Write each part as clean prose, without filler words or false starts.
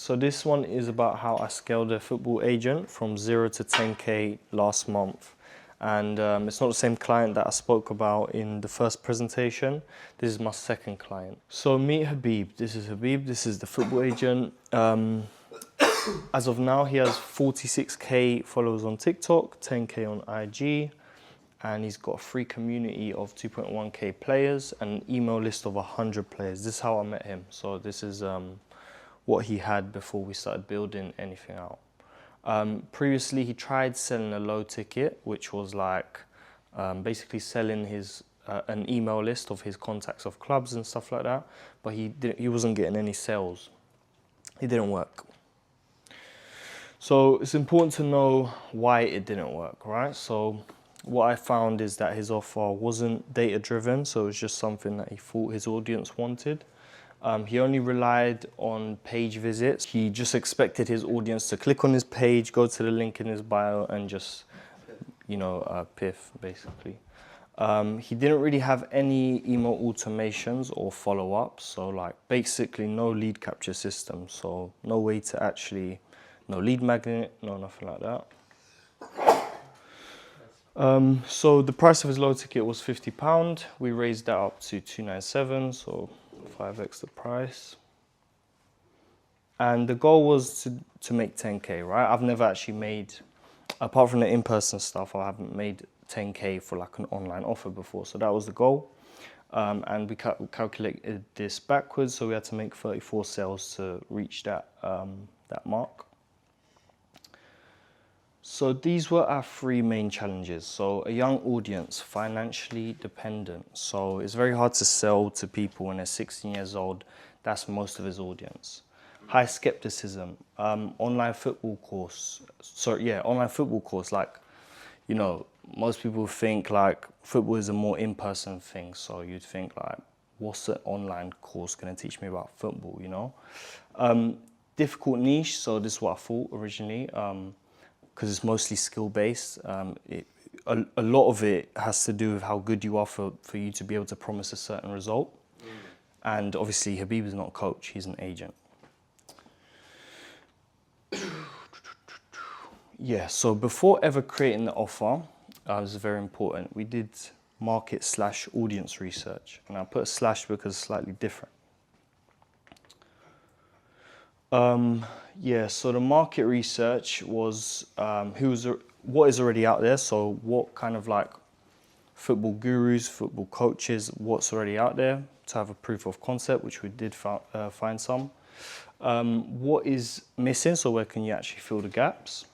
So this one is about how I scaled a football agent from 0 to 10K last month. And it's not the same client that I spoke about in the first presentation. This is my second client. So meet Habib. This is Habib. This is the football agent. As of now, he has 46K followers on TikTok, 10K on IG, and he's got a free community of 2.1K players and an email list of 100 players. This is how I met him. So this is what he had before we started building anything out. Previously, he tried selling a low ticket, which was like basically selling his an email list of his contacts of clubs and stuff like that, but he wasn't getting any sales. It didn't work. So it's important to know why it didn't work, right? So what I found is that his offer wasn't data driven, so it was just something that he thought his audience wanted. He only relied on page visits. He just expected his audience to click on his page, go to the link in his bio, and just, piff, basically. He didn't really have any email automations or follow-ups, so like basically no lead capture system, so no way to actually, no lead magnet, no nothing like that. So the price of his low ticket was £50. We raised that up to 297, so 5x the price. And the goal was to make 10K, right? I've never actually made, apart from the in-person stuff, I haven't made 10K for like an online offer before. So that was the goal. And we calculated this backwards, so we had to make 34 sales to reach that, that mark. So these were our three main challenges. So a young audience, financially dependent. So it's very hard to sell to people when they're 16 years old. That's most of his audience. High skepticism, online football course. Online football course. Like, most people think like football is a more in-person thing. So you'd think like, what's an online course going to teach me about football, Difficult niche. So this is what I thought originally. Because it's mostly skill-based. A lot of it has to do with how good you are for you to be able to promise a certain result. And obviously, Habib is not a coach, he's an agent. Yeah, so before ever creating the offer, this is very important, we did market/audience research. And I put a slash because it's slightly different. So the market research was what is already out there. So what kind of like football gurus, football coaches, what's already out there to have a proof of concept, which we did find some. What is missing, so where can you actually fill the gaps?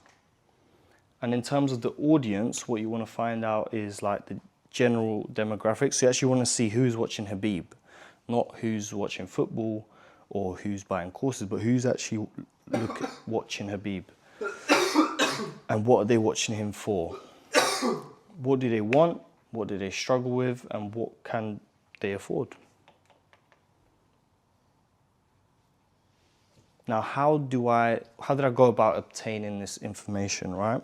And in terms of the audience, what you want to find out is like the general demographics. So you actually want to see who's watching Habib, not who's watching football or who's buying courses, but who's actually watching Habib. And what are they watching him for? What do they want? What do they struggle with? And what can they afford? Now, how did I go about obtaining this information, right?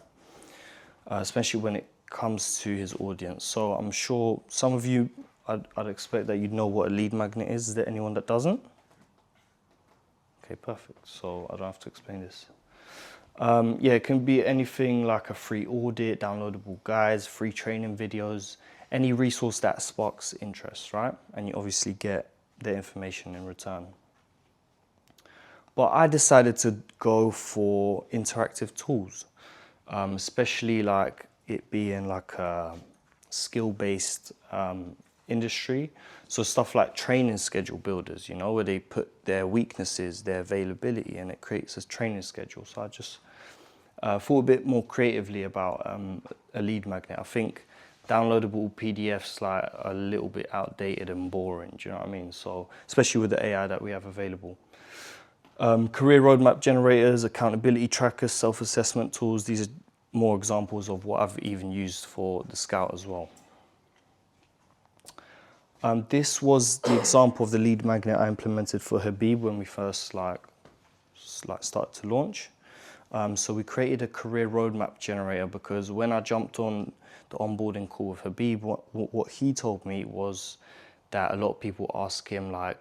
Especially when it comes to his audience. So I'm sure some of you, I'd expect that you'd know what a lead magnet is. Is there anyone that doesn't? Okay, perfect. So I don't have to explain this. It can be anything like a free audit, downloadable guides, free training videos, any resource that sparks interest, right? And you obviously get the information in return. But I decided to go for interactive tools, especially like it being like a skill-based industry. So stuff like training schedule builders, where they put their weaknesses, their availability, and it creates a training schedule. So I just thought a bit more creatively about a lead magnet. I think downloadable PDFs like a little bit outdated and boring, do you know what I mean? So especially with the AI that we have available. Career roadmap generators, accountability trackers, self-assessment tools. These are more examples of what I've even used for the Scout as well. This was the example of the lead magnet I implemented for Habib when we first started to launch. So we created a career roadmap generator because when I jumped on the onboarding call with Habib, what he told me was that a lot of people ask him like,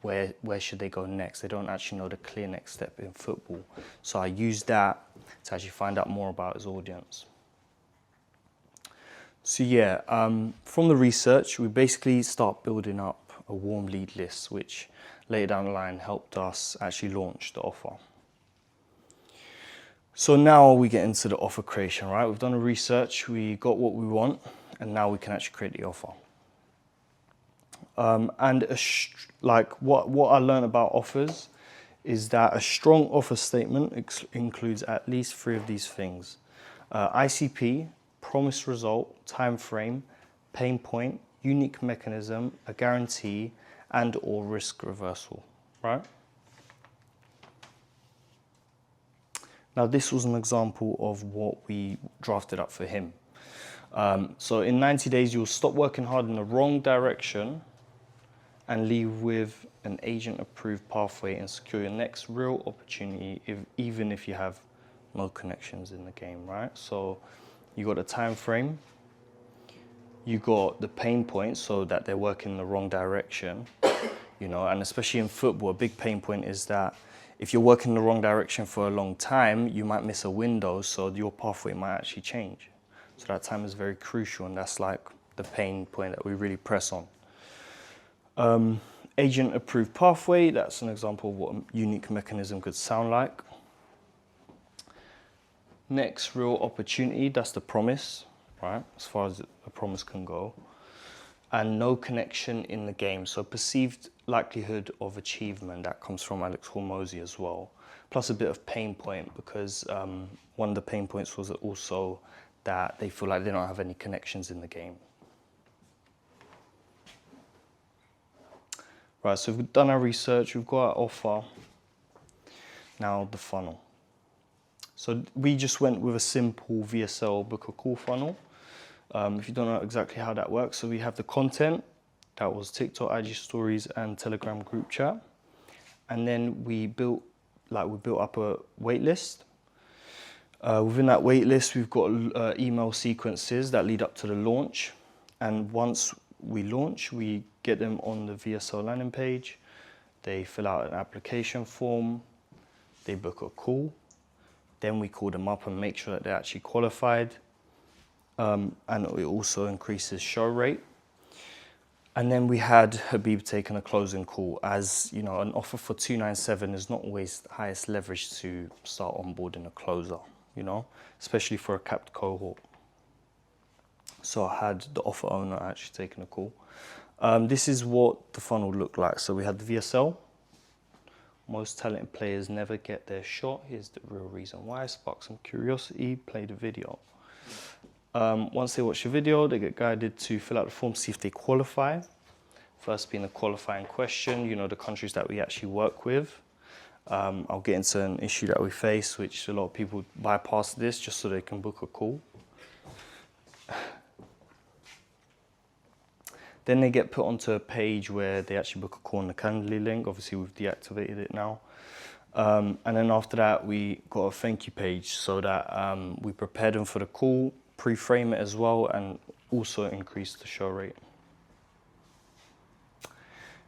where should they go next? They don't actually know the clear next step in football. So I used that to actually find out more about his audience. So yeah, from the research, we basically start building up a warm lead list, which later down the line helped us actually launch the offer. So now we get into the offer creation, right? We've done the research, we got what we want, and now we can actually create the offer. Like what I learned about offers is that a strong offer statement includes at least 3 of these things: ICP, promised result, time frame, pain point, unique mechanism, a guarantee, and/or risk reversal, right? Now this was an example of what we drafted up for him. So in 90 days, you'll stop working hard in the wrong direction and leave with an agent-approved pathway and secure your next real opportunity, even if you have no connections in the game, right? So you got the time frame, you got the pain point, so that they're working in the wrong direction, you know, and especially in football, a big pain point is that if you're working in the wrong direction for a long time, you might miss a window, so your pathway might actually change. So that time is very crucial, and that's like the pain point that we really press on. Agent approved pathway, that's an example of what a unique mechanism could sound like. Next, real opportunity, that's the promise, right? As far as a promise can go. And no connection in the game, so perceived likelihood of achievement, that comes from Alex Hormozy as well. Plus a bit of pain point, because one of the pain points was also that they feel like they don't have any connections in the game. Right, so we've done our research, we've got our offer. Now the funnel. So we just went with a simple VSL book a call funnel. If you don't know exactly how that works, so we have the content, that was TikTok, IG stories, and Telegram group chat. And then we built up a wait list. Within that wait list, we've got email sequences that lead up to the launch. And once we launch, we get them on the VSL landing page. They fill out an application form. They book a call. Then we call them up and make sure that they're actually qualified. And it also increases show rate. And then we had Habib taking a closing call. As you know, an offer for 297 is not always the highest leverage to start onboarding a closer, you know, especially for a capped cohort. So I had the offer owner actually taking a call. This is what the funnel looked like. So we had the VSL. Most talented players never get their shot. Here's the real reason why. Spark some curiosity, play the video. Once they watch the video, they get guided to fill out the form, see if they qualify. First being the qualifying question, you know, the countries that we actually work with. I'll get into an issue that we face, which a lot of people bypass this just so they can book a call. Then they get put onto a page where they actually book a call on the Calendly link. Obviously, we've deactivated it now. And then after that, we got a thank you page so that we prepared them for the call, pre-frame it as well, and also increase the show rate.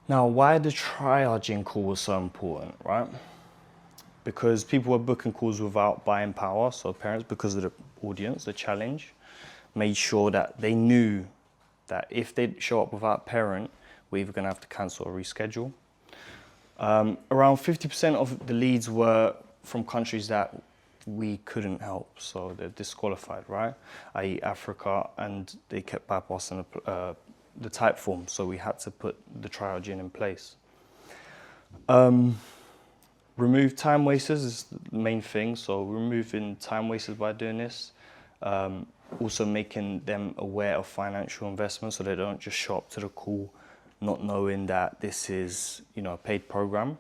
Now, why the triaging call was so important, right? Because people were booking calls without buying power. So parents, because of the audience, the challenge, made sure that they knew that if they show up without a parent, we're either going to have to cancel or reschedule. Around 50% of the leads were from countries that we couldn't help, so they're disqualified, right? i.e. Africa, and they kept bypassing the type form, so we had to put the triaging in place. Remove time wasters is the main thing, so removing time wasters by doing this. Also making them aware of financial investment so they don't just show up to the call not knowing that this is, you know, a paid program.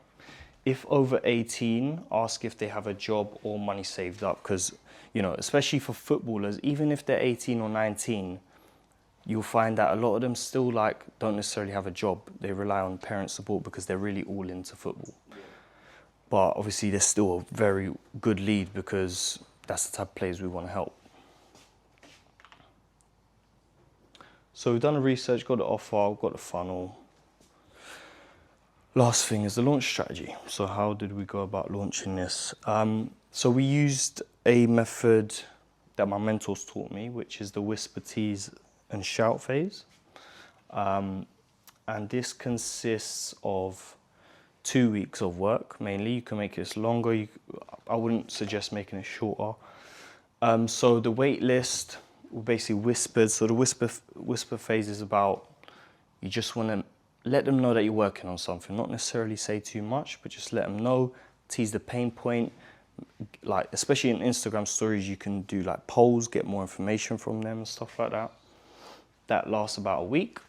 If over 18, ask if they have a job or money saved up, because, you know, especially for footballers, even if they're 18 or 19, you'll find that a lot of them still don't necessarily have a job. They rely on parent support because they're really all into football. But obviously they're still a very good lead because that's the type of players we want to help. So we've done the research, got the offer, got the funnel. Last thing is the launch strategy. So how did we go about launching this? So we used a method that my mentors taught me, which is the whisper, tease, and shout phase. And this consists of 2 weeks of work, mainly. You can make this longer. I wouldn't suggest making it shorter. So the wait list, basically whispered. So the whisper phase is about, you just want to let them know that you're working on something, not necessarily say too much, but just let them know, tease the pain point. Like, especially in Instagram stories, you can do like polls, get more information from them and stuff like that. That lasts about a week.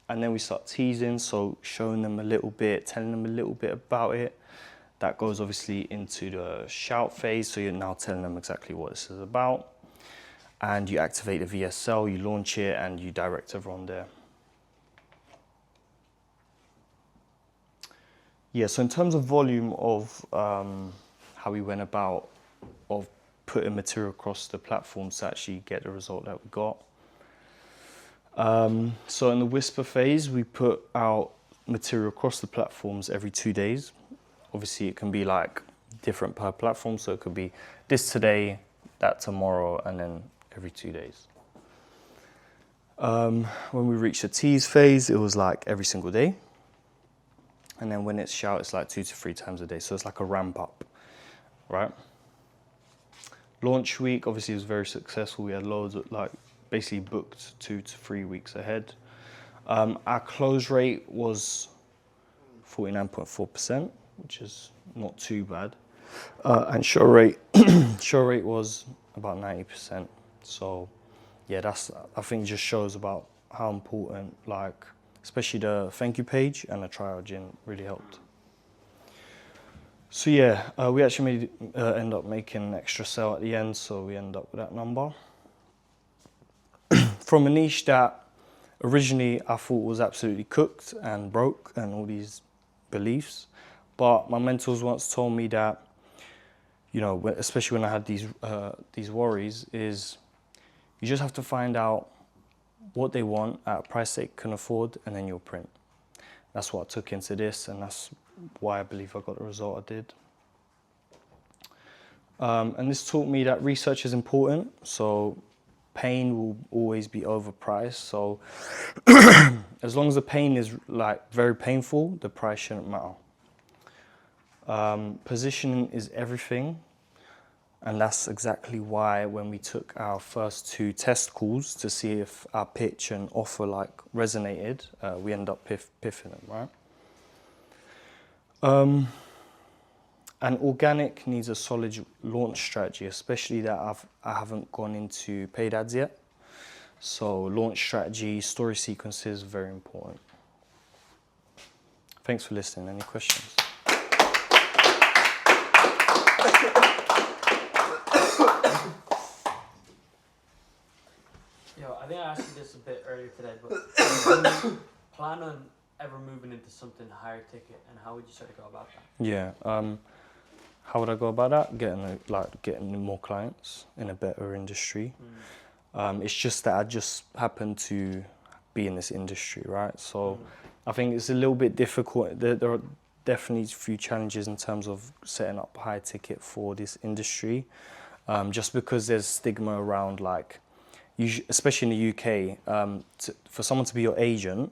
And then we start teasing, so showing them a little bit, telling them a little bit about it. That goes obviously into the shout phase, so you're now telling them exactly what this is about. And you activate the VSL, you launch it, and you direct everyone there. Yeah, so in terms of volume of how we went about of putting material across the platforms to actually get the result that we got. So in the whisper phase, we put out material across the platforms every 2 days. Obviously, it can be like different per platform, so it could be this today, that tomorrow, and then every 2 days. When we reached the tease phase, it was like every single day. And then when it's shout, it's like 2 to 3 times a day. So it's like a ramp up, right? Launch week, obviously, was very successful. We had loads of, like, basically booked 2 to 3 weeks ahead. Our close rate was 49.4%, which is not too bad. And show rate was about 90%. So yeah, I think just shows about how important, like, especially the thank you page and the trial gin really helped. So yeah, we actually end up making an extra sale at the end, so we end up with that number. From a niche that originally I thought was absolutely cooked and broke and all these beliefs, but my mentors once told me that, you know, especially when I had these worries, is you just have to find out what they want at a price they can afford, and then you'll print. That's what I took into this, and that's why I believe I got the result I did. And this taught me that research is important, so pain will always be overpriced. So as long as the pain is like very painful, the price shouldn't matter. Positioning is everything. And that's exactly why when we took our first 2 test calls to see if our pitch and offer like resonated, we end up piffing them, right? And organic needs a solid launch strategy, especially that I haven't gone into paid ads yet. So launch strategy, story sequences, very important. Thanks for listening. Any questions? I think I asked you this a bit earlier today, but do you plan on ever moving into something higher ticket, and how would you sort of go about that? Yeah, how would I go about that? Getting more clients in a better industry. It's just that I just happen to be in this industry, right? So I think it's a little bit difficult. There are definitely a few challenges in terms of setting up high ticket for this industry, just because there's stigma around, like, especially in the UK, for someone to be your agent,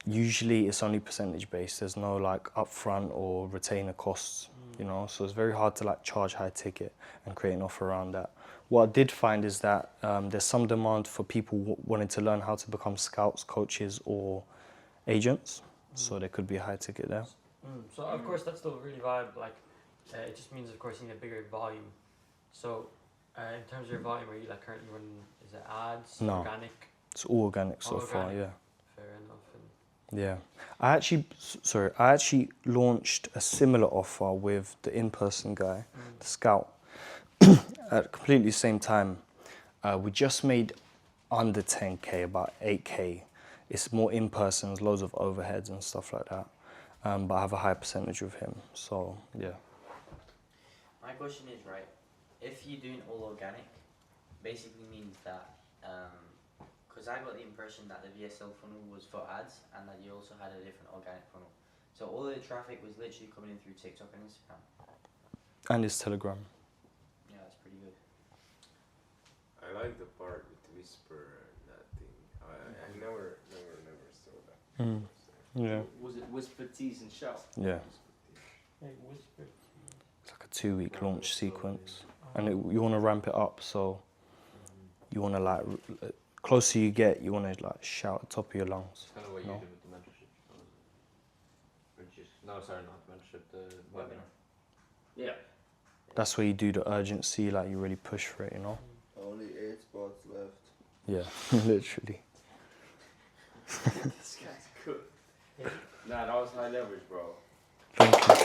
usually it's only percentage based. There's no like upfront or retainer costs, you know, so it's very hard to like charge high ticket and create an offer around that. What I did find is that there's some demand for people wanting to learn how to become scouts, coaches, or agents, so there could be a high ticket there. So of course that's still really viable. Like, it just means of course you need a bigger volume. So in terms of your volume, are you like currently running, is it ads, No. organic? It's all organic so far, organic. yeah. Fair enough. Yeah, I actually launched a similar offer with the in-person guy, the scout, at completely the same time. We just made under 10K, about 8K. It's more in-person, loads of overheads and stuff like that. But I have a high percentage with him, so yeah. My question is, right, if you're doing all organic, basically means that, because I got the impression that the VSL funnel was for ads and that you also had a different organic funnel. So all of the traffic was literally coming in through TikTok and Instagram. And his Telegram. Yeah, that's pretty good. I like the part with Whisper and that thing. I never saw that. Mm. Yeah. Was it whisper, tease, and shout? Yeah. Hey, whisper. It's like a 2-week launch sequence. And you want to ramp it up, so you want to like, closer you get, you want to like shout at the top of your lungs. It's kind of what you No. did with the mentorship. Or just, no, sorry, not the mentorship, the webinar. Yeah. That's where you do the urgency, like you really push for it, you know? Only 8 spots left. Yeah, literally. This guy's good. Nah, that was high leverage, bro. Thank you.